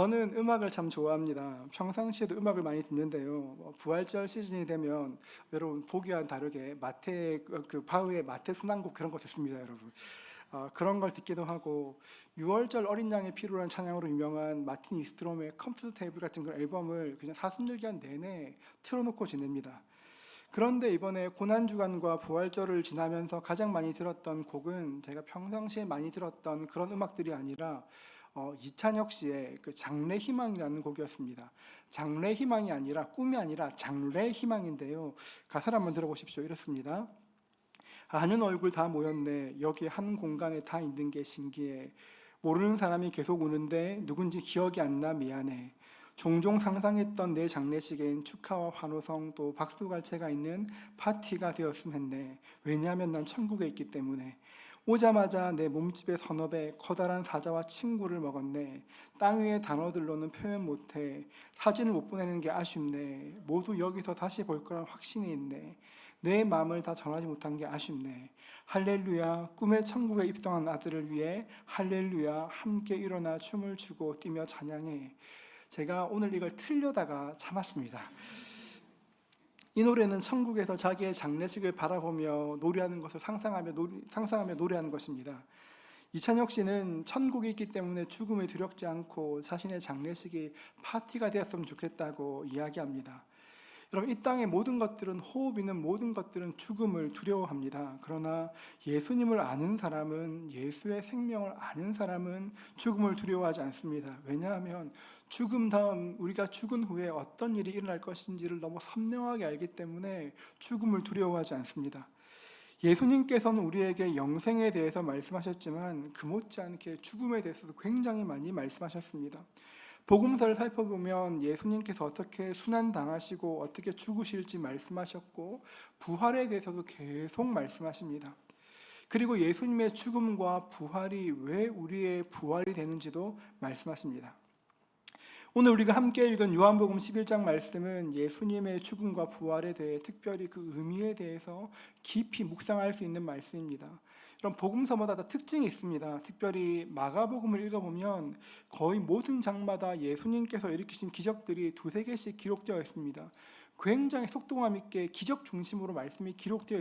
저는 음악을 참 좋아합니다. 평상시에도 음악을 많이 듣는데요. 부활절 시즌이 되면 여러분 보기와는 다르게 마태 바흐의 마태 순환곡 그런 거 듣습니다, 여러분. 그런 걸 듣기도 하고 6월절 어린 양의 피로라는 찬양으로 유명한 마틴 이스트롬의 Come to the Table 같은 그런 앨범을 그냥 사순절기간 내내 틀어놓고 지냅니다. 그런데 이번에 고난주간과 부활절을 지나면서 가장 많이 들었던 곡은 제가 평상시에 많이 들었던 그런 음악들이 아니라 이찬혁 씨의 그 장래희망이라는 곡이었습니다. 장래희망이 아니라 꿈이 아니라 장래희망인데요. 가사를 한번 들어보십시오. 이렇습니다. 아는 얼굴 다 모였네. 여기 한 공간에 다 있는 게 신기해. 모르는 사람이 계속 우는데 누군지 기억이 안 나 미안해. 종종 상상했던 내 장례식엔 축하와 환호성 또 박수갈채가 있는 파티가 되었으면 했네. 왜냐하면 난 천국에 있기 때문에. 오자마자 내 몸집의 선업에 커다란 사자와 친구를 먹었네. 땅 위의 단어들로는 표현 못해. 사진을 못 보내는 게 아쉽네. 모두 여기서 다시 볼 거란 확신이 있네. 내 마음을 다 전하지 못한 게 아쉽네. 할렐루야, 꿈의 천국에 입성한 아들을 위해 할렐루야, 함께 일어나 춤을 추고 뛰며 찬양해. 제가 오늘 이걸 틀려다가 참았습니다. 이 노래는 천국에서 자기의 장례식을 바라보며 노래하는 것을 상상하며 노래하는 것입니다. 이찬혁 씨는 천국이 있기 때문에 죽음에 두렵지 않고 자신의 장례식이 파티가 되었으면 좋겠다고 이야기합니다. 여러분, 이 땅의 모든 것들은, 호흡 있는 모든 것들은 죽음을 두려워합니다. 그러나 예수님을 아는 사람은, 예수의 생명을 아는 사람은 죽음을 두려워하지 않습니다. 왜냐하면 죽음 다음 우리가 죽은 후에 어떤 일이 일어날 것인지를 너무 선명하게 알기 때문에 죽음을 두려워하지 않습니다. 예수님께서는 우리에게 영생에 대해서 말씀하셨지만 그 못지않게 죽음에 대해서도 굉장히 많이 말씀하셨습니다. 복음서를 살펴보면 예수님께서 어떻게 순환당하시고 어떻게 죽으실지 말씀하셨고 부활에 대해서도 계속 말씀하십니다. 그리고 예수님의 죽음과 부활이 왜 우리의 부활이 되는지도 말씀하십니다. 오늘 우리가 함께 읽은 요한복음 11장 말씀은 예수님의 죽음과 부활에 대해 특별히 그 의미에 대해서 깊이 묵상할 수 있는 말씀입니다. 이런 복음서마다 다 특징이 있습니다. 특별히 마가복음을 읽어보면 거의 모든 장마다 예수님께서 일으키신 기적들이 두세 개씩 기록되어 있습니다. 굉장히 속도감 있게 기적 중심으로 말씀이 기록되어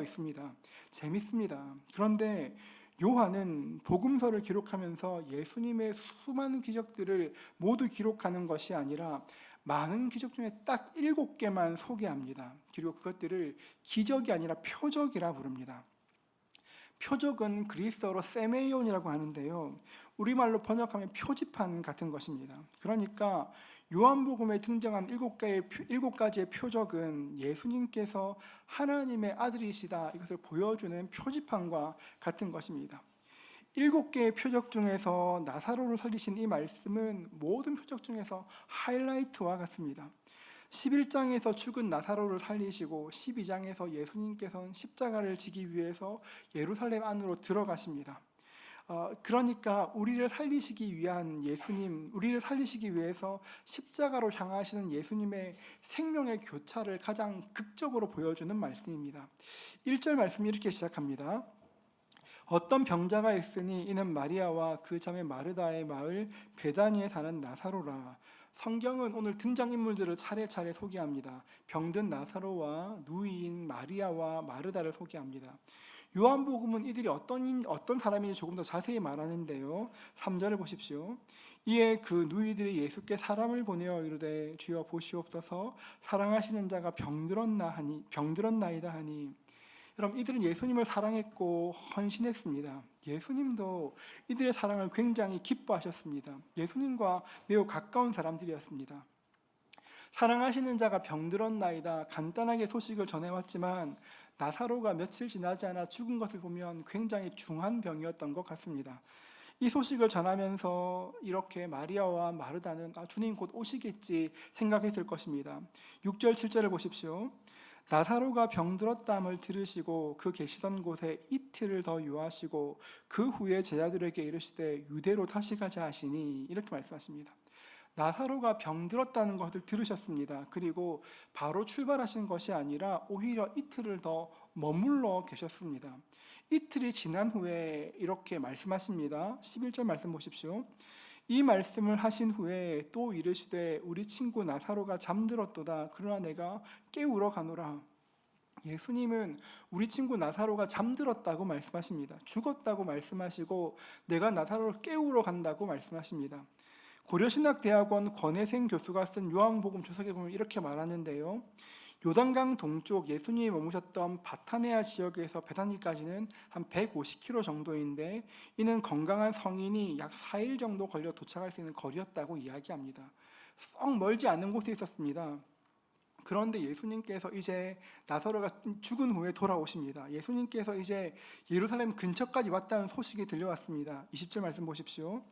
있습니다. 재밌습니다. 그런데 요한은 복음서를 기록하면서 예수님의 수많은 기적들을 모두 기록하는 것이 아니라 많은 기적 중에 딱 7개만 소개합니다. 그리고 그것들을 기적이 아니라 표적이라 부릅니다. 표적은 그리스어로 세메이온이라고 하는데요, 우리말로 번역하면 표지판 같은 것입니다. 그러니까 요한복음에 등장한 7가지의 표적은 예수님께서 하나님의 아들이시다 이것을 보여주는 표지판과 같은 것입니다. 7개의 표적 중에서 나사로를 살리신 이 말씀은 모든 표적 중에서 하이라이트와 같습니다. 11장에서 죽은 나사로를 살리시고 12장에서 예수님께서는 십자가를 지기 위해서 예루살렘 안으로 들어가십니다. 그러니까 우리를 살리시기 위해서 십자가로 향하시는 예수님의 생명의 교차를 가장 극적으로 보여주는 말씀입니다. 1절 말씀이 이렇게 시작합니다. 어떤 병자가 있으니 이는 마리아와 그 자매 마르다의 마을 베다니에 사는 나사로라. 성경은 오늘 등장인물들을 차례차례 소개합니다. 병든 나사로와 누이인 마리아와 마르다를 소개합니다. 요한복음은 이들이 어떤 사람인지 조금 더 자세히 말하는데요, 3절을 보십시오. 이에 그 누이들이 예수께 사람을 보내어 이르되 주여 보시옵소서, 사랑하시는 자가 병들었나이다 하니. 여러분, 이들은 예수님을 사랑했고 헌신했습니다. 예수님도 이들의 사랑을 굉장히 기뻐하셨습니다. 예수님과 매우 가까운 사람들이었습니다. 사랑하시는 자가 병들었나이다, 간단하게 소식을 전해왔지만 나사로가 며칠 지나지 않아 죽은 것을 보면 굉장히 중한 병이었던 것 같습니다. 이 소식을 전하면서 이렇게 마리아와 마르다는 주님 곧 오시겠지 생각했을 것입니다. 6절 7절을 보십시오. 나사로가 병들었다함을 들으시고 그 계시던 곳에 이틀을 더 유하시고 그 후에 제자들에게 이르시되 유대로 다시 가자 하시니, 이렇게 말씀하십니다. 나사로가 병들었다는 것을 들으셨습니다. 그리고 바로 출발하신 것이 아니라 오히려 이틀을 더 머물러 계셨습니다. 이틀이 지난 후에 이렇게 말씀하십니다. 11절 말씀 보십시오. 이 말씀을 하신 후에 또 이르시되 우리 친구 나사로가 잠들었도다. 그러나 내가 깨우러 가노라. 예수님은 우리 친구 나사로가 잠들었다고 말씀하십니다. 죽었다고 말씀하시고 내가 나사로를 깨우러 간다고 말씀하십니다. 고려신학대학원 권혜생 교수가 쓴 요한복음 조석에 보면 이렇게 말하는데요. 요단강 동쪽 예수님이 머무셨던 바타네아 지역에서 베다니까지는 한 150km 정도인데 이는 건강한 성인이 약 4일 정도 걸려 도착할 수 있는 거리였다고 이야기합니다. 썩 멀지 않은 곳에 있었습니다. 그런데 예수님께서 이제 나사로가 죽은 후에 돌아오십니다. 예수님께서 이제 예루살렘 근처까지 왔다는 소식이 들려왔습니다. 20절 말씀 보십시오.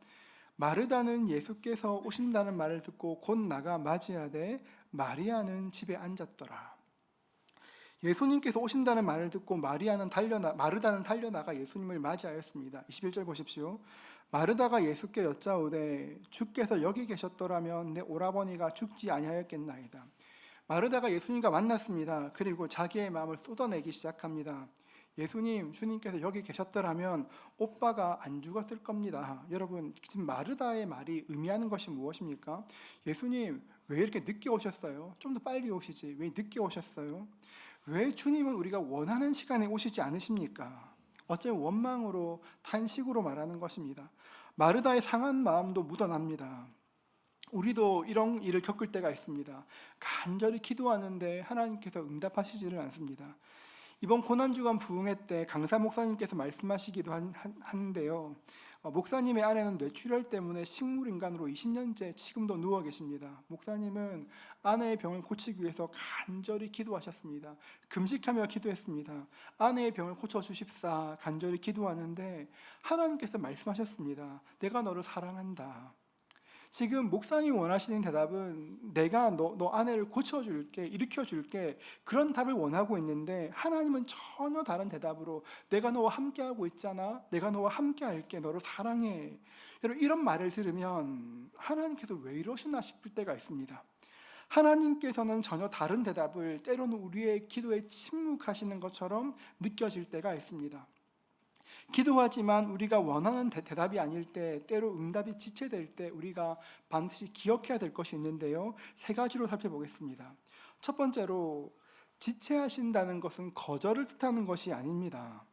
마르다는 예수께서 오신다는 말을 듣고 곧 나가 맞이하되 마리아는 집에 앉았더라. 예수님께서 오신다는 말을 듣고 마르다는 달려나가 예수님을 맞이하였습니다. 21절 보십시오. 마르다가 예수께 여짜오되 주께서 여기 계셨더라면 내 오라버니가 죽지 아니하였겠나이다. 마르다가 예수님과 만났습니다. 그리고 자기의 마음을 쏟아내기 시작합니다. 예수님, 주님께서 여기 계셨더라면 오빠가 안 죽었을 겁니다. 여러분, 지금 마르다의 말이 의미하는 것이 무엇입니까? 예수님, 왜 이렇게 늦게 오셨어요? 좀 더 빨리 오시지. 왜 늦게 오셨어요? 왜 주님은 우리가 원하는 시간에 오시지 않으십니까? 어쩌면 원망으로 탄식으로 말하는 것입니다. 마르다의 상한 마음도 묻어납니다. 우리도 이런 일을 겪을 때가 있습니다. 간절히 기도하는데 하나님께서 응답하시지를 않습니다. 이번 고난주간 부흥회 때 강사 목사님께서 말씀하시기도 하는데요. 목사님의 아내는 뇌출혈 때문에 식물인간으로 20년째 지금도 누워 계십니다. 목사님은 아내의 병을 고치기 위해서 간절히 기도하셨습니다. 금식하며 기도했습니다. 아내의 병을 고쳐주십사 간절히 기도하는데 하나님께서 말씀하셨습니다. 내가 너를 사랑한다. 지금 목사님이 원하시는 대답은 내가 너 아내를 고쳐줄게, 일으켜줄게 그런 답을 원하고 있는데 하나님은 전혀 다른 대답으로 내가 너와 함께하고 있잖아. 내가 너와 함께할게. 너를 사랑해. 여러분 이런 말을 들으면 하나님께서 왜 이러시나 싶을 때가 있습니다. 하나님께서는 전혀 다른 대답을 때로는 우리의 기도에 침묵하시는 것처럼 느껴질 때가 있습니다. 기도하지만 우리가 원하는 대답이 아닐 때, 때로 응답이 지체될 때 우리가 반드시 기억해야 될 것이 있는데요. 세 가지로 살펴보겠습니다. 첫 번째로 지체하신다는 것은 거절을 뜻하는 것이 아닙니다.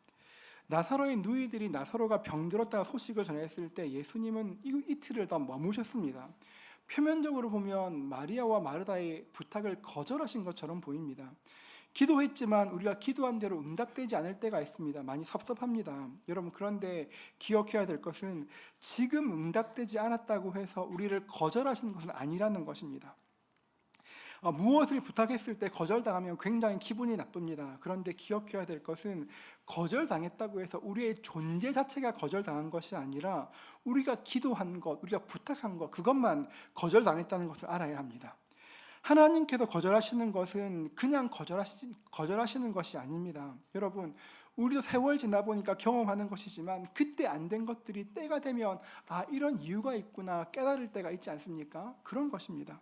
나사로의 누이들이 나사로가 병들었다가 소식을 전했을 때 예수님은 이틀을 더 머무셨습니다. 표면적으로 보면 마리아와 마르다의 부탁을 거절하신 것처럼 보입니다. 기도했지만 우리가 기도한 대로 응답되지 않을 때가 있습니다. 많이 섭섭합니다. 여러분 그런데 기억해야 될 것은 지금 응답되지 않았다고 해서 우리를 거절하시는 것은 아니라는 것입니다. 무엇을 부탁했을 때 거절당하면 굉장히 기분이 나쁩니다. 그런데 기억해야 될 것은 거절당했다고 해서 우리의 존재 자체가 거절당한 것이 아니라 우리가 기도한 것, 우리가 부탁한 것 그것만 거절당했다는 것을 알아야 합니다. 하나님께서 거절하시는 것은 그냥 거절하시는 것이 아닙니다. 여러분 우리도 세월 지나 보니까 경험하는 것이지만 그때 안 된 것들이 때가 되면 이런 이유가 있구나 깨달을 때가 있지 않습니까? 그런 것입니다.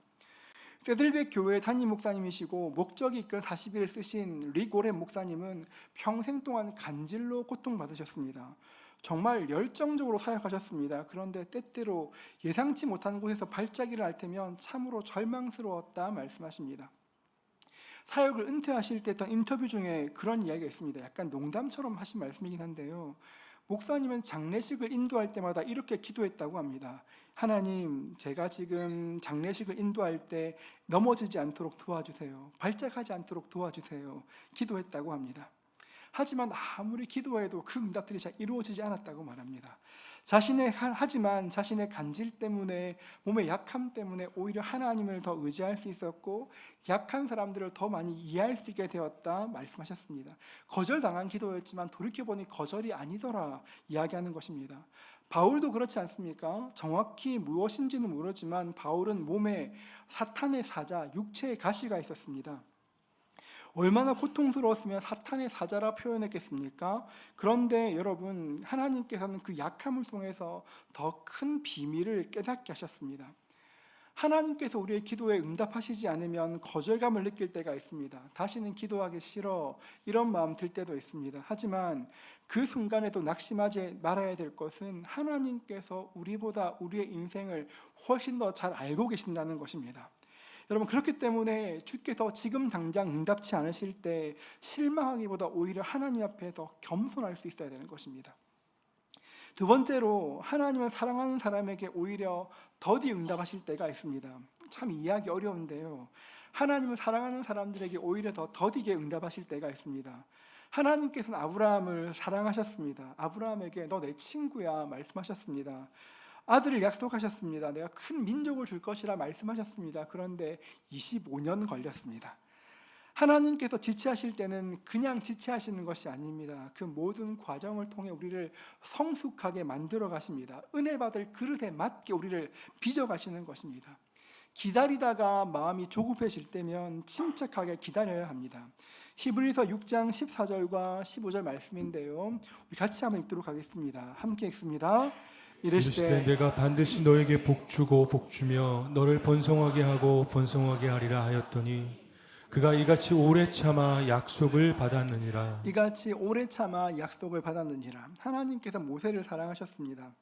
세들백 교회 담임 목사님이시고 목적이 이끌 40일을 쓰신 릭 오렌 목사님은 평생 동안 간질로 고통받으셨습니다. 정말 열정적으로 사역하셨습니다. 그런데 때때로 예상치 못한 곳에서 발자기를 앓다면 참으로 절망스러웠다 말씀하십니다. 사역을 은퇴하실 때 했던 인터뷰 중에 그런 이야기가 있습니다. 약간 농담처럼 하신 말씀이긴 한데요. 목사님은 장례식을 인도할 때마다 이렇게 기도했다고 합니다. 하나님, 제가 지금 장례식을 인도할 때 넘어지지 않도록 도와주세요. 발작하지 않도록 도와주세요. 기도했다고 합니다. 하지만 아무리 기도해도 그 응답들이 잘 이루어지지 않았다고 말합니다. 하지만 자신의 간질 때문에 몸의 약함 때문에 오히려 하나님을 더 의지할 수 있었고 약한 사람들을 더 많이 이해할 수 있게 되었다 말씀하셨습니다. 거절당한 기도였지만 돌이켜보니 거절이 아니더라 이야기하는 것입니다. 바울도 그렇지 않습니까? 정확히 무엇인지는 모르지만 바울은 몸에 사탄의 사자, 육체의 가시가 있었습니다. 얼마나 고통스러웠으면 사탄의 사자라 표현했겠습니까? 그런데 여러분 하나님께서는 그 약함을 통해서 더 큰 비밀을 깨닫게 하셨습니다. 하나님께서 우리의 기도에 응답하시지 않으면 거절감을 느낄 때가 있습니다. 다시는 기도하기 싫어, 이런 마음 들 때도 있습니다. 하지만 그 순간에도 낙심하지 말아야 될 것은 하나님께서 우리보다 우리의 인생을 훨씬 더 잘 알고 계신다는 것입니다. 여러분, 그렇기 때문에 주께서 지금 당장 응답치 않으실 때 실망하기보다 오히려 하나님 앞에 더 겸손할 수 있어야 되는 것입니다. 두 번째로, 하나님은 사랑하는 사람에게 오히려 더디 응답하실 때가 있습니다. 참 이해하기 어려운데요, 하나님은 사랑하는 사람들에게 오히려 더 더디게 응답하실 때가 있습니다. 하나님께서는 아브라함을 사랑하셨습니다. 아브라함에게 너 내 친구야 말씀하셨습니다. 아들을 약속하셨습니다. 내가 큰 민족을 줄 것이라 말씀하셨습니다. 그런데 25년 걸렸습니다. 하나님께서 지체하실 때는 그냥 지체하시는 것이 아닙니다. 그 모든 과정을 통해 우리를 성숙하게 만들어 가십니다. 은혜 받을 그릇에 맞게 우리를 빚어 가시는 것입니다. 기다리다가 마음이 조급해질 때면 침착하게 기다려야 합니다. 히브리서 6장 14절과 15절 말씀인데요, 우리 같이 한번 읽도록 하겠습니다. 함께 읽습니다. 이르시되 내가 반드시 너에게 복주고 복주며 너를 번성하게 하고 번성하게 하리라 하였더니 그가 이같이 오래 참아 약속을 받았느니라. 이같이 오래 참아 약속을 받았느니라. 하나님께서 모세를 사랑하셨습니다.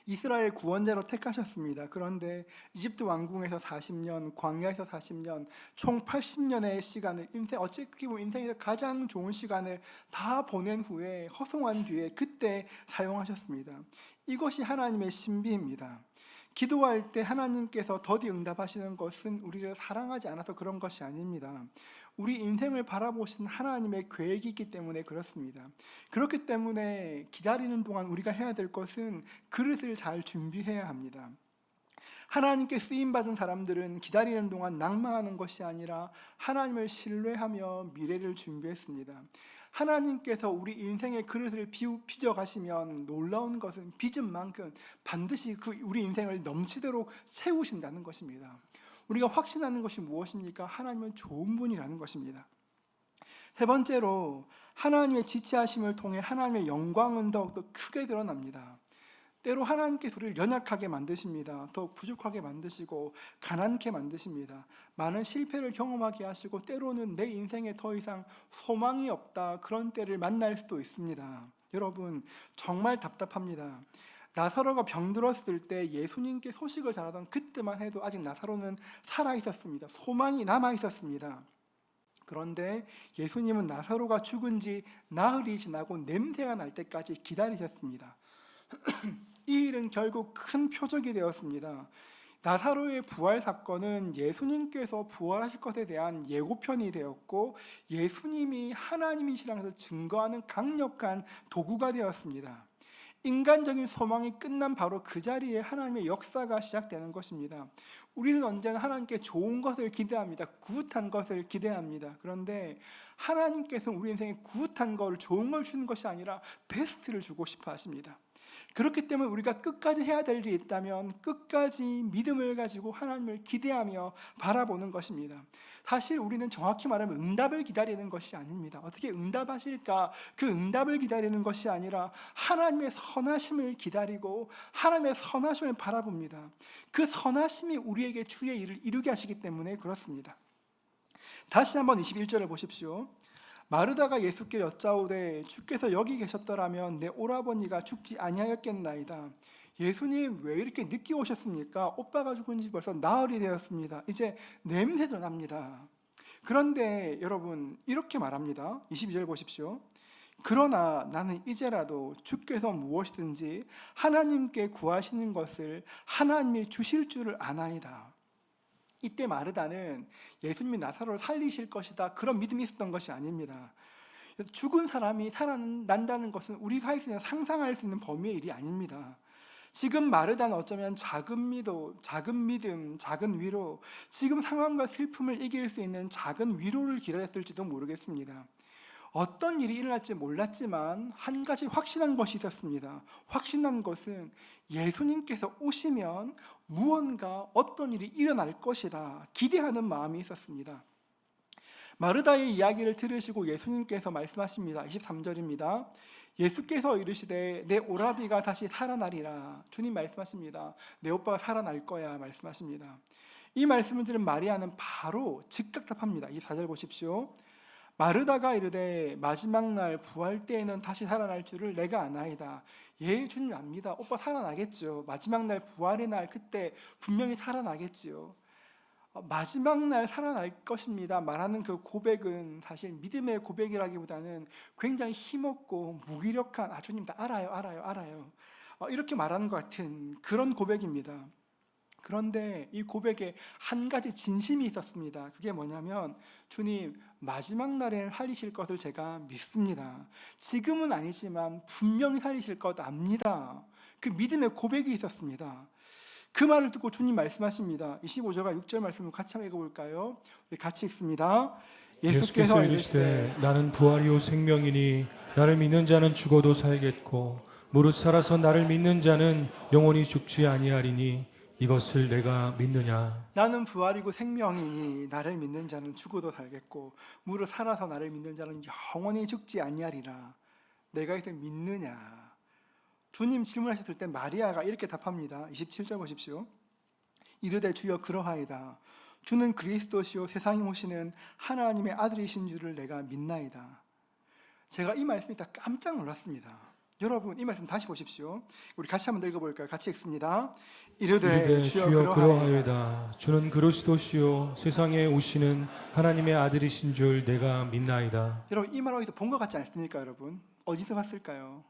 이스라엘 구원자로 택하셨습니다. 그런데 이집트 왕궁에서 40년, 광야에서 40년, 총 80년의 시간을, 어떻게 보면 인생에서 가장 좋은 시간을 다 보낸 후에 허송한 뒤에 그때 사용하셨습니다. 이것이 하나님의 신비입니다. 기도할 때 하나님께서 더디 응답하시는 것은 우리를 사랑하지 않아서 그런 것이 아닙니다. 우리 인생을 바라보신 하나님의 계획이 있기 때문에 그렇습니다. 그렇기 때문에 기다리는 동안 우리가 해야 될 것은 그릇을 잘 준비해야 합니다. 하나님께 쓰임받은 사람들은 기다리는 동안 낭망하는 것이 아니라 하나님을 신뢰하며 미래를 준비했습니다. 하나님께서 우리 인생의 그릇을 빚어 가시면 놀라운 것은 빚은 만큼 반드시 우리 인생을 넘치도록 채우신다는 것입니다. 우리가 확신하는 것이 무엇입니까? 하나님은 좋은 분이라는 것입니다. 세 번째로, 하나님의 지체하심을 통해 하나님의 영광은 더욱더 크게 드러납니다. 때로 하나님께서 우리를 연약하게 만드십니다. 더 부족하게 만드시고 가난케 만드십니다. 많은 실패를 경험하게 하시고 때로는 내 인생에 더 이상 소망이 없다, 그런 때를 만날 수도 있습니다. 여러분, 정말 답답합니다. 나사로가 병들었을 때 예수님께 소식을 전하던 그때만 해도 아직 나사로는 살아있었습니다. 소망이 남아있었습니다. 그런데 예수님은 나사로가 죽은 지 나흘이 지나고 냄새가 날 때까지 기다리셨습니다. 이 일은 결국 큰 표적이 되었습니다. 나사로의 부활 사건은 예수님께서 부활하실 것에 대한 예고편이 되었고 예수님이 하나님이시라는 것을 증거하는 강력한 도구가 되었습니다. 인간적인 소망이 끝난 바로 그 자리에 하나님의 역사가 시작되는 것입니다. 우리는 언제나 하나님께 좋은 것을 기대합니다. 굿한 것을 기대합니다. 그런데 하나님께서는 우리 인생에 굿한 걸, 좋은 걸 주는 것이 아니라 베스트를 주고 싶어 하십니다. 그렇기 때문에 우리가 끝까지 해야 될 일이 있다면 끝까지 믿음을 가지고 하나님을 기대하며 바라보는 것입니다. 사실 우리는 정확히 말하면 응답을 기다리는 것이 아닙니다. 어떻게 응답하실까? 그 응답을 기다리는 것이 아니라 하나님의 선하심을 기다리고 하나님의 선하심을 바라봅니다. 그 선하심이 우리에게 주의 일을 이루게 하시기 때문에 그렇습니다. 다시 한번 21절을 보십시오. 마르다가 예수께 여짜오되 주께서 여기 계셨더라면 내 오라버니가 죽지 아니하였겠나이다. 예수님, 왜 이렇게 늦게 오셨습니까? 오빠가 죽은 지 벌써 나흘이 되었습니다. 이제 냄새도 납니다. 그런데 여러분, 이렇게 말합니다. 22절 보십시오. 그러나 나는 이제라도 주께서 무엇이든지 하나님께 구하시는 것을 하나님이 주실 줄을 아나이다. 이때 마르다는 예수님이 나사로를 살리실 것이다, 그런 믿음이 있었던 것이 아닙니다. 죽은 사람이 살아난다는 것은 우리가 할 수 있는, 상상할 수 있는 범위의 일이 아닙니다. 지금 마르다는 어쩌면 작은 믿음, 작은 위로, 지금 상황과 슬픔을 이길 수 있는 작은 위로를 기다렸을지도 모르겠습니다. 어떤 일이 일어날지 몰랐지만 한 가지 확신한 것이 있었습니다. 확신한 것은 예수님께서 오시면 무언가 어떤 일이 일어날 것이다, 기대하는 마음이 있었습니다. 마르다의 이야기를 들으시고 예수님께서 말씀하십니다. 23절입니다. 예수께서 이르시되 내 오라비가 다시 살아나리라. 주님 말씀하십니다. 내 오빠가 살아날 거야 말씀하십니다. 이 말씀을 들은 마리아는 바로 즉각 답합니다. 이 4절 보십시오. 마르다가 이르되 마지막 날 부활 때에는 다시 살아날 줄을 내가 아나이다. 예, 주님 압니다. 오빠 살아나겠죠. 마지막 날 부활의 날 그때 분명히 살아나겠지요. 마지막 날 살아날 것입니다 말하는 그 고백은 사실 믿음의 고백이라기보다는 굉장히 힘없고 무기력한 주님 다 알아요 이렇게 말하는 것 같은 그런 고백입니다. 그런데 이 고백에 한 가지 진심이 있었습니다. 그게 뭐냐면 주님 마지막 날에 살리실 것을 제가 믿습니다. 지금은 아니지만 분명히 살리실 것 압니다. 그 믿음의 고백이 있었습니다. 그 말을 듣고 주님 말씀하십니다. 25절과 6절 말씀을 같이 한번 읽어볼까요? 우리 같이 읽습니다. 예수께서 이르시되 나는 부활이요 생명이니 나를 믿는 자는 죽어도 살겠고 무릇 살아서 나를 믿는 자는 영원히 죽지 아니하리니 이것을 내가 믿느냐. 나는 부활이고 생명이니 나를 믿는 자는 죽어도 살겠고 무릇 살아서 나를 믿는 자는 영원히 죽지 아니하리라. 내가 이것을 믿느냐. 주님 질문하셨을 때 마리아가 이렇게 답합니다. 27절 보십시오. 이르되 주여 그러하이다. 주는 그리스도시요 세상에 오시는 하나님의 아들이신 줄을 내가 믿나이다. 제가 이 말씀이 다 깜짝 놀랐습니다. 여러분 이 말씀 다시 보십시오. 우리 같이 한번 읽어볼까요? 같이 읽습니다. 이르되 주여 그러하이다. 주는 그리스도시요 세상에 오시는 하나님의 아들이신 줄 내가 믿나이다. 여러분 이 말 어디서 본 것 같지 않습니까? 여러분 어디서 봤을까요?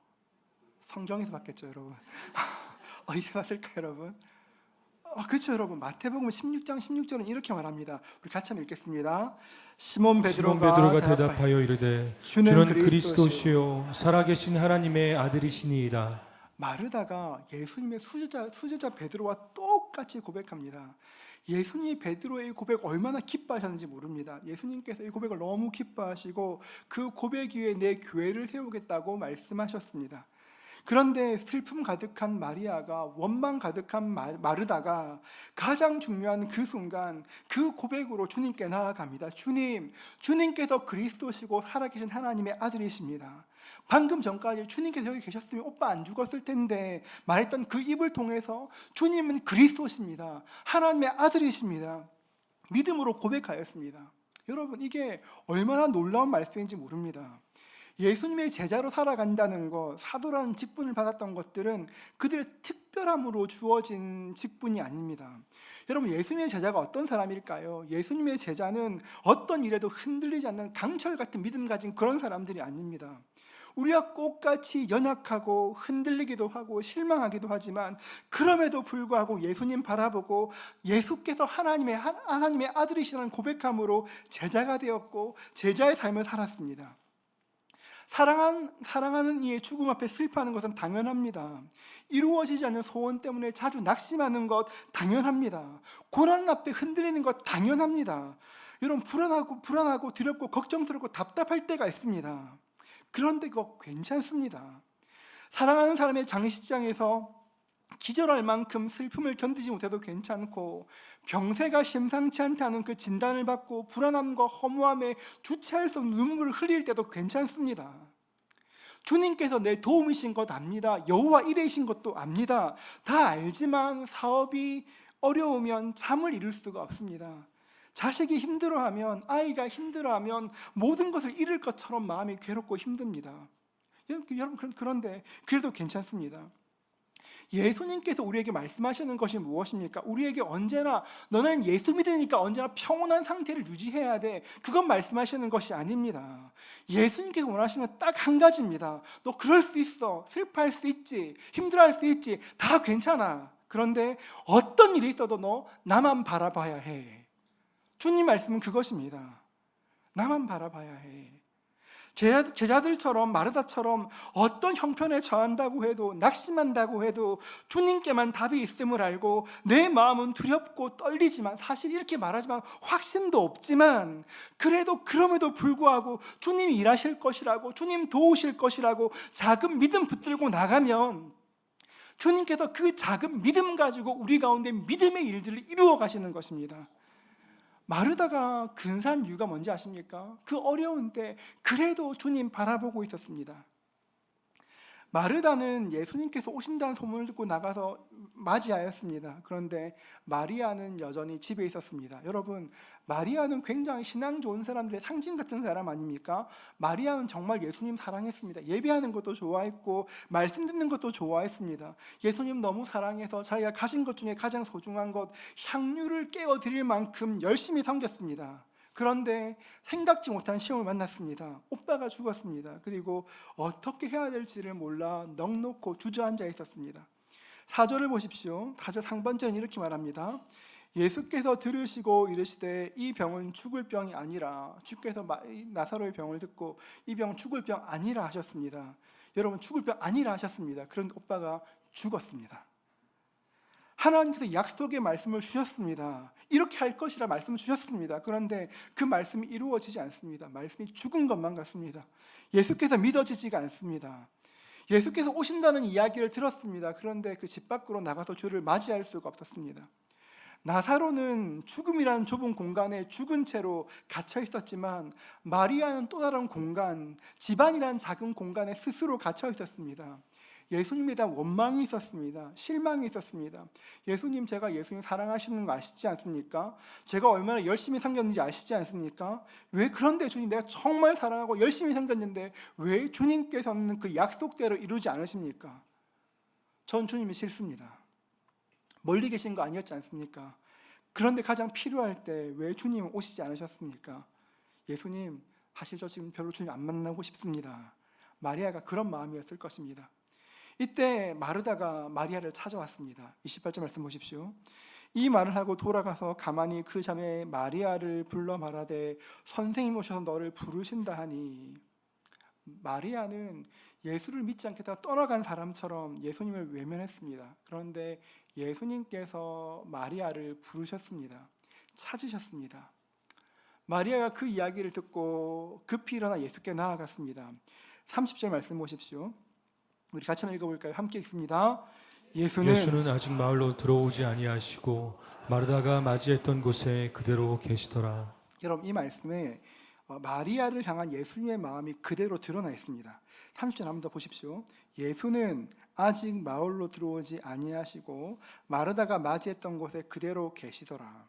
성경에서 봤겠죠 여러분. 어디서 봤을까요 여러분? 그렇죠 여러분. 마태복음 16장 16절은 이렇게 말합니다. 우리 같이 한번 읽겠습니다. 시몬 베드로가 대답하여 이르되 주는 그리스도시요 살아계신 하나님의 아들이시니이다. 마르다가 예수님의 수제자 베드로와 똑같이 고백합니다. 예수님이 베드로의 고백 얼마나 기뻐하셨는지 모릅니다. 예수님께서 이 고백을 너무 기뻐하시고 그 고백 위에 내 교회를 세우겠다고 말씀하셨습니다. 그런데 슬픔 가득한 마리아가 원망 가득한 마르다가 가장 중요한 그 순간 그 고백으로 주님께 나아갑니다. 주님께서 그리스도시고 살아계신 하나님의 아들이십니다. 방금 전까지 주님께서 여기 계셨으면 오빠 안 죽었을 텐데 말했던 그 입을 통해서 주님은 그리스도십니다. 하나님의 아들이십니다. 믿음으로 고백하였습니다. 여러분 이게 얼마나 놀라운 말씀인지 모릅니다. 예수님의 제자로 살아간다는 것, 사도라는 직분을 받았던 것들은 그들의 특별함으로 주어진 직분이 아닙니다. 여러분 예수님의 제자가 어떤 사람일까요? 예수님의 제자는 어떤 일에도 흔들리지 않는 강철 같은 믿음 가진 그런 사람들이 아닙니다. 우리와 똑같이 연약하고 흔들리기도 하고 실망하기도 하지만 그럼에도 불구하고 예수님 바라보고 예수께서 하나님의 아들이시라는 고백함으로 제자가 되었고 제자의 삶을 살았습니다. 사랑하는 이의 죽음 앞에 슬퍼하는 것은 당연합니다. 이루어지지 않는 소원 때문에 자주 낙심하는 것 당연합니다. 고난 앞에 흔들리는 것 당연합니다. 여러분 불안하고 두렵고 걱정스럽고 답답할 때가 있습니다. 그런데 그거 괜찮습니다. 사랑하는 사람의 장례식장에서 기절할 만큼 슬픔을 견디지 못해도 괜찮고 병세가 심상치 않다는 그 진단을 받고 불안함과 허무함에 주체할 수 없는 눈물을 흘릴 때도 괜찮습니다. 주님께서 내 도움이신 것 압니다. 여호와 이레이신 것도 압니다. 다 알지만 사업이 어려우면 잠을 이룰 수가 없습니다. 자식이 힘들어하면, 아이가 힘들어하면 모든 것을 잃을 것처럼 마음이 괴롭고 힘듭니다. 여러분 그런데 그래도 괜찮습니다. 예수님께서 우리에게 말씀하시는 것이 무엇입니까? 우리에게 언제나 너는 예수 믿으니까 언제나 평온한 상태를 유지해야 돼. 그건 말씀하시는 것이 아닙니다. 예수님께서 원하시는 건 딱 한 가지입니다. 너 그럴 수 있어. 슬퍼할 수 있지. 힘들어할 수 있지. 다 괜찮아. 그런데 어떤 일이 있어도 너 나만 바라봐야 해. 주님 말씀은 그것입니다. 나만 바라봐야 해. 제자들처럼 마르다처럼 어떤 형편에 처한다고 해도 낙심한다고 해도 주님께만 답이 있음을 알고 내 마음은 두렵고 떨리지만 사실 이렇게 말하지만 확신도 없지만 그럼에도 불구하고 주님이 일하실 것이라고 주님 도우실 것이라고 작은 믿음 붙들고 나가면 주님께서 그 작은 믿음 가지고 우리 가운데 믿음의 일들을 이루어 가시는 것입니다. 마르다가 근사한 이유가 뭔지 아십니까? 그 어려운 때 그래도 주님 바라보고 있었습니다. 마르다는 예수님께서 오신다는 소문을 듣고 나가서 맞이하였습니다. 그런데 마리아는 여전히 집에 있었습니다. 여러분, 마리아는 굉장히 신앙 좋은 사람들의 상징 같은 사람 아닙니까? 마리아는 정말 예수님 사랑했습니다. 예배하는 것도 좋아했고 말씀 듣는 것도 좋아했습니다. 예수님 너무 사랑해서 자기가 가진 것 중에 가장 소중한 것 향유를 깨어 드릴 만큼 열심히 섬겼습니다. 그런데 생각지 못한 시험을 만났습니다. 오빠가 죽었습니다. 그리고 어떻게 해야 될지를 몰라 넋놓고 주저앉아 있었습니다. 4절을 보십시오. 4절 상반절은 이렇게 말합니다. 예수께서 들으시고 이르시되 이 병은 죽을 병이 아니라, 주께서 나사로의 병을 듣고 이 병 죽을 병 아니라 하셨습니다. 여러분, 죽을 병 아니라 하셨습니다. 그런데 오빠가 죽었습니다. 하나님께서 약속의 말씀을 주셨습니다. 이렇게 할 것이라 말씀을 주셨습니다. 그런데 그 말씀이 이루어지지 않습니다. 말씀이 죽은 것만 같습니다. 예수께서 믿어지지가 않습니다. 예수께서 오신다는 이야기를 들었습니다. 그런데 그 집 밖으로 나가서 주를 맞이할 수가 없었습니다. 나사로는 죽음이라는 좁은 공간에 죽은 채로 갇혀 있었지만 마리아는 또 다른 공간, 집안이라는 작은 공간에 스스로 갇혀 있었습니다. 예수님에 대한 원망이 있었습니다. 실망이 있었습니다. 예수님, 제가 예수님 사랑하시는 거 아시지 않습니까? 제가 얼마나 열심히 섬겼는지 아시지 않습니까? 왜 그런데 주님, 내가 정말 사랑하고 열심히 섬겼는데 왜 주님께서는 그 약속대로 이루지 않으십니까? 전 주님이 싫습니다. 멀리 계신 거 아니었지 않습니까? 그런데 가장 필요할 때 왜 주님 오시지 않으셨습니까? 예수님, 사실 저 지금 별로 주님 안 만나고 싶습니다. 마리아가 그런 마음이었을 것입니다. 이때 마르다가 마리아를 찾아왔습니다. 28절 말씀 보십시오. 이 말을 하고 돌아가서 가만히 그 자매 마리아를 불러 말하되 선생님 오셔서 너를 부르신다 하니, 마리아는 예수를 믿지 않겠다가 떠나간 사람처럼 예수님을 외면했습니다. 그런데 예수님께서 마리아를 부르셨습니다. 찾으셨습니다. 마리아가 그 이야기를 듣고 급히 일어나 예수께 나아갔습니다. 30절 말씀 보십시오. 우리 같이 한번 읽어볼까요? 함께 읽습니다. 예수는 아직 마을로 들어오지 아니하시고 마르다가 맞이했던 곳에 그대로 계시더라. 여러분, 이 말씀에 마리아를 향한 예수님의 마음이 그대로 드러나 있습니다. 30절 한번 더 보십시오. 예수는 아직 마을로 들어오지 아니하시고 마르다가 맞이했던 곳에 그대로 계시더라.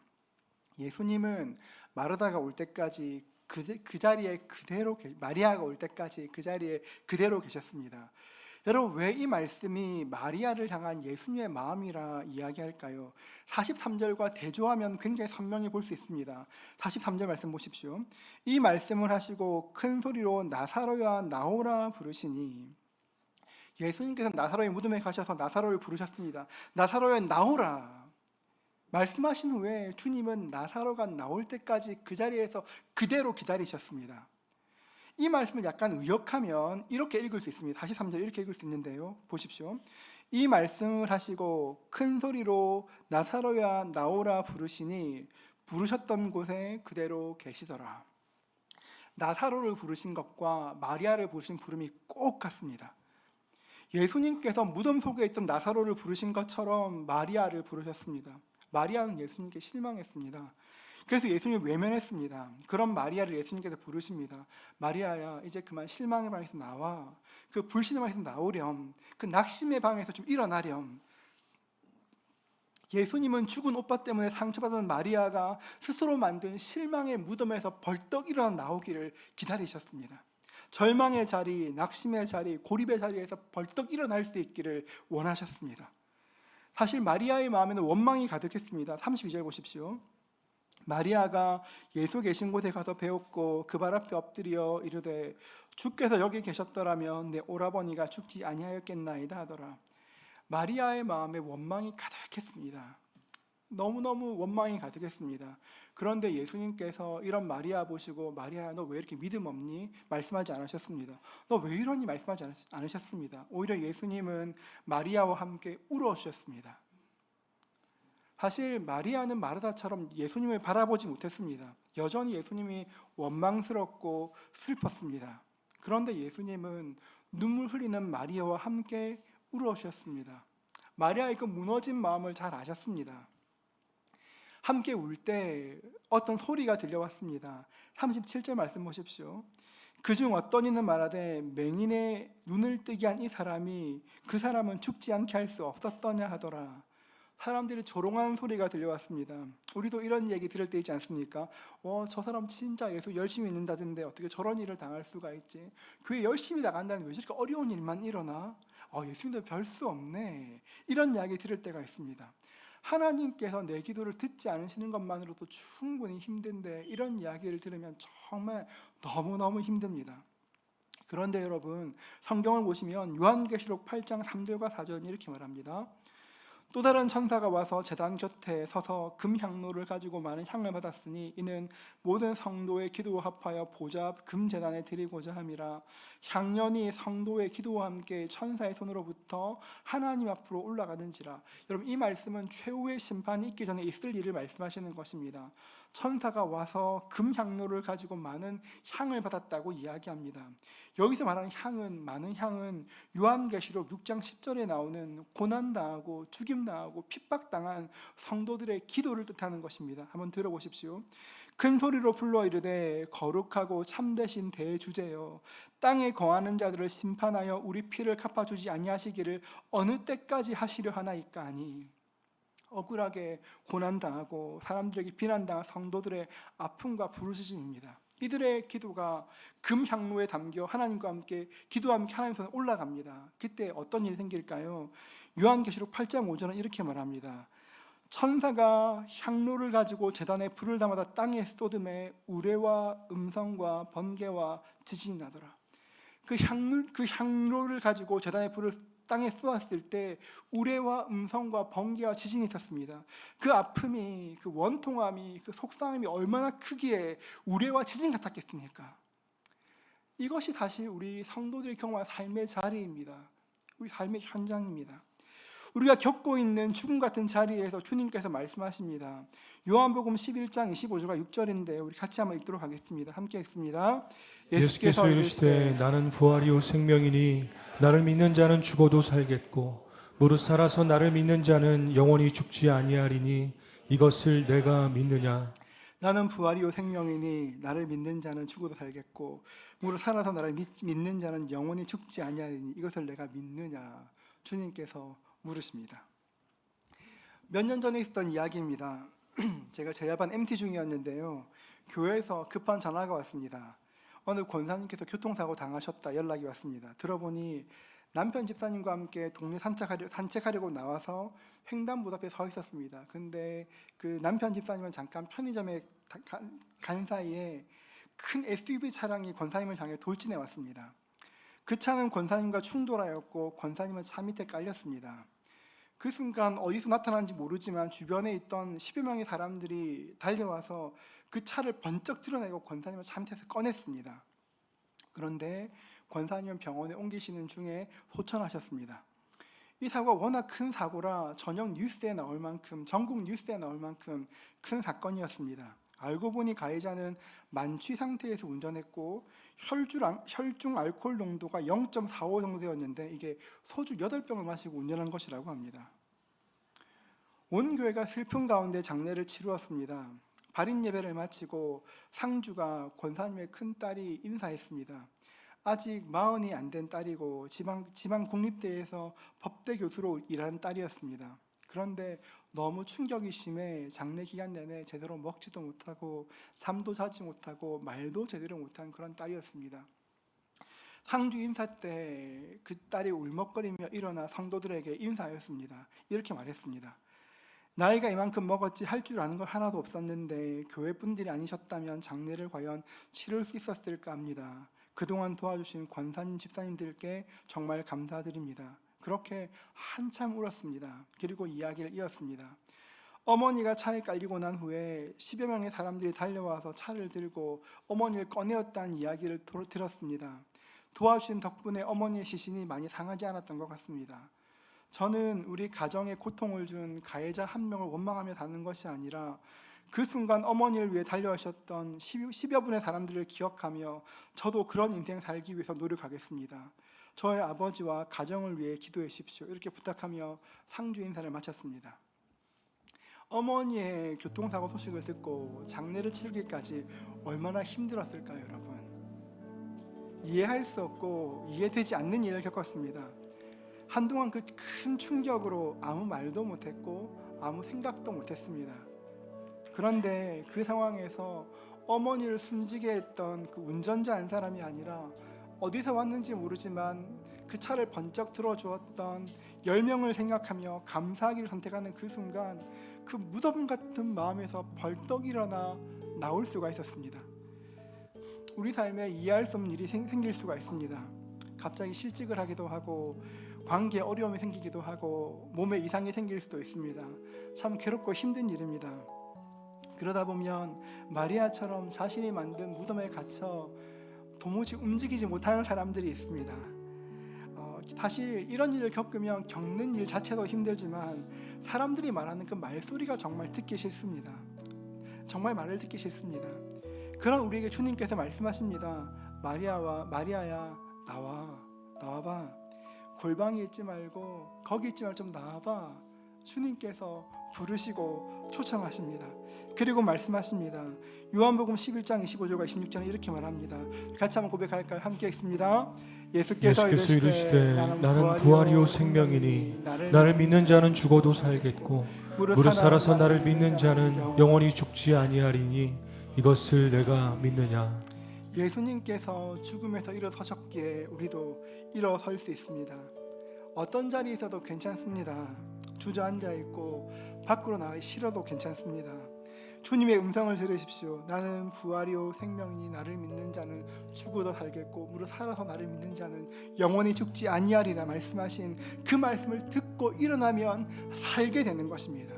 예수님은 마르다가 올 때까지 그 자리에 그대로, 마리아가 올 때까지 그 자리에 그대로 계셨습니다. 여러분, 왜 이 말씀이 마리아를 향한 예수님의 마음이라 이야기할까요? 43절과 대조하면 굉장히 선명히 볼 수 있습니다. 43절 말씀 보십시오. 이 말씀을 하시고 큰 소리로 나사로야 나오라 부르시니, 예수님께서 나사로의 무덤에 가셔서 나사로를 부르셨습니다. 나사로야 나오라 말씀하신 후에 주님은 나사로가 나올 때까지 그 자리에서 그대로 기다리셨습니다. 이 말씀을 약간 의역하면 이렇게 읽을 수 있습니다. 43절 이렇게 읽을 수 있는데요. 보십시오. 이 말씀을 하시고 큰 소리로 나사로야 나오라 부르시니 부르셨던 곳에 그대로 계시더라. 나사로를 부르신 것과 마리아를 부르신 부름이 꼭 같습니다. 예수님께서 무덤 속에 있던 나사로를 부르신 것처럼 마리아를 부르셨습니다. 마리아는 예수님께 실망했습니다. 그래서 예수님을 외면했습니다. 그런 마리아를 예수님께서 부르십니다. 마리아야, 이제 그만 실망의 방에서 나와. 그 불신의 방에서 나오렴. 그 낙심의 방에서 좀 일어나렴. 예수님은 죽은 오빠 때문에 상처받은 마리아가 스스로 만든 실망의 무덤에서 벌떡 일어나 나오기를 기다리셨습니다. 절망의 자리, 낙심의 자리, 고립의 자리에서 벌떡 일어날 수 있기를 원하셨습니다. 사실 마리아의 마음에는 원망이 가득했습니다. 32절 보십시오. 마리아가 예수 계신 곳에 가서 배웠고 그 발 앞에 엎드려 이르되 주께서 여기 계셨더라면 내 오라버니가 죽지 아니하였겠나이다 하더라. 마리아의 마음에 원망이 가득했습니다. 너무너무 원망이 가득했습니다. 그런데 예수님께서 이런 마리아 보시고 마리아야, 너 왜 이렇게 믿음 없니? 말씀하지 않으셨습니다. 너 왜 이러니? 말씀하지 않으셨습니다. 오히려 예수님은 마리아와 함께 울어주셨습니다. 사실 마리아는 마르다처럼 예수님을 바라보지 못했습니다. 여전히 예수님이 원망스럽고 슬펐습니다. 그런데 예수님은 눈물 흘리는 마리아와 함께 울어주셨습니다. 마리아의 그 무너진 마음을 잘 아셨습니다. 함께 울 때 어떤 소리가 들려왔습니다. 37절 말씀 보십시오. 그중 어떤 이는 말하되 맹인의 눈을 뜨게 한 이 사람이 그 사람은 죽지 않게 할 수 없었더냐 하더라. 사람들이 조롱하는 소리가 들려왔습니다. 우리도 이런 얘기 들을 때 있지 않습니까? 저 사람 진짜 예수 열심히 믿는다던데 어떻게 저런 일을 당할 수가 있지? 교회 열심히 나간다는 왜 저렇게 어려운 일만 일어나? 예수 믿는 별 수 없네. 이런 이야기 들을 때가 있습니다. 하나님께서 내 기도를 듣지 않으시는 것만으로도 충분히 힘든데 이런 이야기를 들으면 정말 너무너무 힘듭니다. 그런데 여러분, 성경을 보시면 요한계시록 8장 3절과 4절은 이렇게 말합니다. 또 다른 천사가 와서 제단 곁에 서서 금향로를 가지고 많은 향을 받았으니 이는 모든 성도의 기도와 합하여 보좌 앞 금제단에 드리고자 함이라. 향연이 성도의 기도와 함께 천사의 손으로부터 하나님 앞으로 올라가는지라. 여러분, 이 말씀은 최후의 심판이 있기 전에 있을 일을 말씀하시는 것입니다. 천사가 와서 금향로를 가지고 많은 향을 받았다고 이야기합니다. 여기서 말하는 향은, 많은 향은 요한계시록 6장 10절에 나오는 고난당하고 죽임당하고 핍박당한 성도들의 기도를 뜻하는 것입니다. 한번 들어보십시오. 큰 소리로 불러 이르되 거룩하고 참되신 대주제여, 땅에 거하는 자들을 심판하여 우리 피를 갚아주지 아니하시기를 어느 때까지 하시려 하나이까 하니. 억울하게 고난당하고 사람들에게 비난당한 성도들의 아픔과 부르짖음입니다. 이들의 기도가 금향로에 담겨 하나님과 함께 기도와 함께 하나님 손에 올라갑니다. 그때 어떤 일이 생길까요? 요한계시록 8장 5절은 이렇게 말합니다. 천사가 향로를 가지고 제단에 불을 담아다 땅에 쏟음에 우레와 음성과 번개와 지진이 나더라. 그 향로를 가지고 제단에 불을 땅에 쏘았을 때 우레와 음성과 번개와 지진이 있었습니다. 그 아픔이, 그 원통함이, 그 속상함이 얼마나 크기에 우레와 지진 같았겠습니까? 이것이 다시 우리 성도들이 경험한 삶의 자리입니다. 우리 삶의 현장입니다. 우리가 겪고 있는 죽음 같은 자리에서 주님께서 말씀하십니다. 요한복음 11장 25절과 6절인데 우리 같이 한번 읽도록 하겠습니다. 함께 읽습니다. 예수께서 이르시되 나는 부활이요 생명이니 나를 믿는 자는 죽어도 살겠고 무릇 살아서 나를 믿는 자는 영원히 죽지 아니하리니 이것을 내가 믿느냐. 나는 부활이요 생명이니 나를 믿는 자는 죽어도 살겠고 무릇 살아서 나를 믿는 자는 영원히 죽지 아니하리니 이것을 내가 믿느냐. 주님께서 물으십니다. 몇 년 전에 있었던 이야기입니다. 제가 제야반 MT 중이었는데요. 교회에서 급한 전화가 왔습니다. 어느 권사님께서 교통사고 당하셨다 연락이 왔습니다. 들어보니 남편 집사님과 함께 동네 산책하려고 나와서 횡단보도 앞에 서 있었습니다. 근데 그 남편 집사님은 잠깐 편의점에 간 사이에 큰 SUV 차량이 권사님을 향해 돌진해 왔습니다. 그 차는 권사님과 충돌하였고 권사님은 차 밑에 깔렸습니다. 그 순간 어디서 나타난지 모르지만 주변에 있던 10여 명의 사람들이 달려와서 그 차를 번쩍 드러내고 권사님을 차 밑에서 꺼냈습니다. 그런데 권사님은 병원에 옮기시는 중에 소천하셨습니다. 이 사고가 워낙 큰 사고라 저녁 뉴스에 나올 만큼, 전국 뉴스에 나올 만큼 큰 사건이었습니다. 알고 보니 가해자는 만취 상태에서 운전했고 혈중 알코올 농도가 0.45 정도 되었는데 이게 소주 8병을 마시고 운전한 것이라고 합니다. 온 교회가 슬픔 가운데 장례를 치루었습니다. 발인 예배를 마치고 상주가 권사님의 큰딸이 인사했습니다. 아직 40이 안 된 딸이고 지방 국립대에서 법대 교수로 일하는 딸이었습니다. 그런데 너무 충격이 심해 장례 기간 내내 제대로 먹지도 못하고 잠도 자지 못하고 말도 제대로 못한 그런 딸이었습니다. 상주 인사 때 그 딸이 울먹거리며 일어나 성도들에게 인사하였습니다. 이렇게 말했습니다. 나이가 이만큼 먹었지 할 줄 아는 건 하나도 없었는데 교회 분들이 아니셨다면 장례를 과연 치를 수 있었을까 합니다. 그동안 도와주신 권사님 집사님들께 정말 감사드립니다. 그렇게 한참 울었습니다. 그리고 이야기를 이었습니다. 어머니가 차에 깔리고 난 후에 10여 명의 사람들이 달려와서 차를 들고 어머니를 꺼내었다는 이야기를 들었습니다. 도와주신 덕분에 어머니의 시신이 많이 상하지 않았던 것 같습니다. 저는 우리 가정에 고통을 준 가해자 한 명을 원망하며 사는 것이 아니라 그 순간 어머니를 위해 달려오셨던 10여 분의 사람들을 기억하며 저도 그런 인생 살기 위해서 노력하겠습니다. 저의 아버지와 가정을 위해 기도해 주십시오. 이렇게 부탁하며 상주 인사를 마쳤습니다. 어머니의 교통사고 소식을 듣고 장례를 치르기까지 얼마나 힘들었을까요, 여러분? 이해할 수 없고 이해되지 않는 일을 겪었습니다. 한동안 그 큰 충격으로 아무 말도 못했고 아무 생각도 못했습니다. 그런데 그 상황에서 어머니를 숨지게 했던 그 운전자 한 사람이 아니라 어디서 왔는지 모르지만 그 차를 번쩍 들어주었던 10명을 생각하며 감사하기를 선택하는 그 순간 그 무덤 같은 마음에서 벌떡 일어나 나올 수가 있었습니다. 우리 삶에 이해할 수 없는 일이 생길 수가 있습니다. 갑자기 실직을 하기도 하고 관계에 어려움이 생기기도 하고 몸에 이상이 생길 수도 있습니다. 참 괴롭고 힘든 일입니다. 그러다 보면 마리아처럼 자신이 만든 무덤에 갇혀 도무지 움직이지 못하는 사람들이 있습니다. 사실 이런 일을 겪으면 겪는 일 자체도 힘들지만 사람들이 말하는 그 말소리가 정말 듣기 싫습니다. 정말 말을 듣기 싫습니다. 그런 우리에게 주님께서 말씀하십니다. 마리아야 나와봐. 골방에 있지 말고 거기 있지 말고 좀 나와봐. 주님께서 부르시고 초청하십니다. 그리고 말씀하십니다. 요한복음 11장 25절과 26절에 이렇게 말합니다. 같이 한번 고백할까요? 함께 읽습니다. 예수께서 이르시되 나는 부활이요 생명이니 나를 믿는 자는 죽어도 살겠고 무릇 살아서 나를 믿는 자는 영원히 죽지 아니하리니 이것을 내가 믿느냐. 예수님께서 죽음에서 일어서셨기에 우리도 일어설 수 있습니다. 어떤 자리에 있어도 괜찮습니다. 주저앉아 있고 밖으로 나가기 싫어도 괜찮습니다. 주님의 음성을 들으십시오. 나는 부활이요 생명이니 나를 믿는 자는 죽어도 살겠고 무릇 살아서 나를 믿는 자는 영원히 죽지 아니하리라 말씀하신 그 말씀을 듣고 일어나면 살게 되는 것입니다.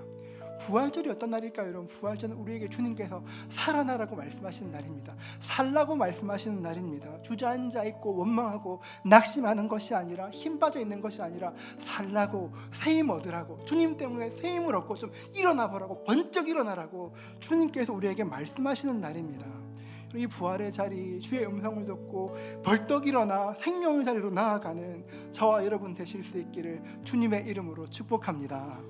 부활절이 어떤 날일까요, 여러분? 부활절은 우리에게 주님께서 살아나라고 말씀하시는 날입니다. 살라고 말씀하시는 날입니다. 주저앉아 있고 원망하고 낙심하는 것이 아니라 힘 빠져 있는 것이 아니라 살라고 새 힘 얻으라고 주님 때문에 새 힘을 얻고 좀 일어나 보라고 번쩍 일어나라고 주님께서 우리에게 말씀하시는 날입니다. 이 부활의 자리, 주의 음성을 듣고 벌떡 일어나 생명의 자리로 나아가는 저와 여러분 되실 수 있기를 주님의 이름으로 축복합니다.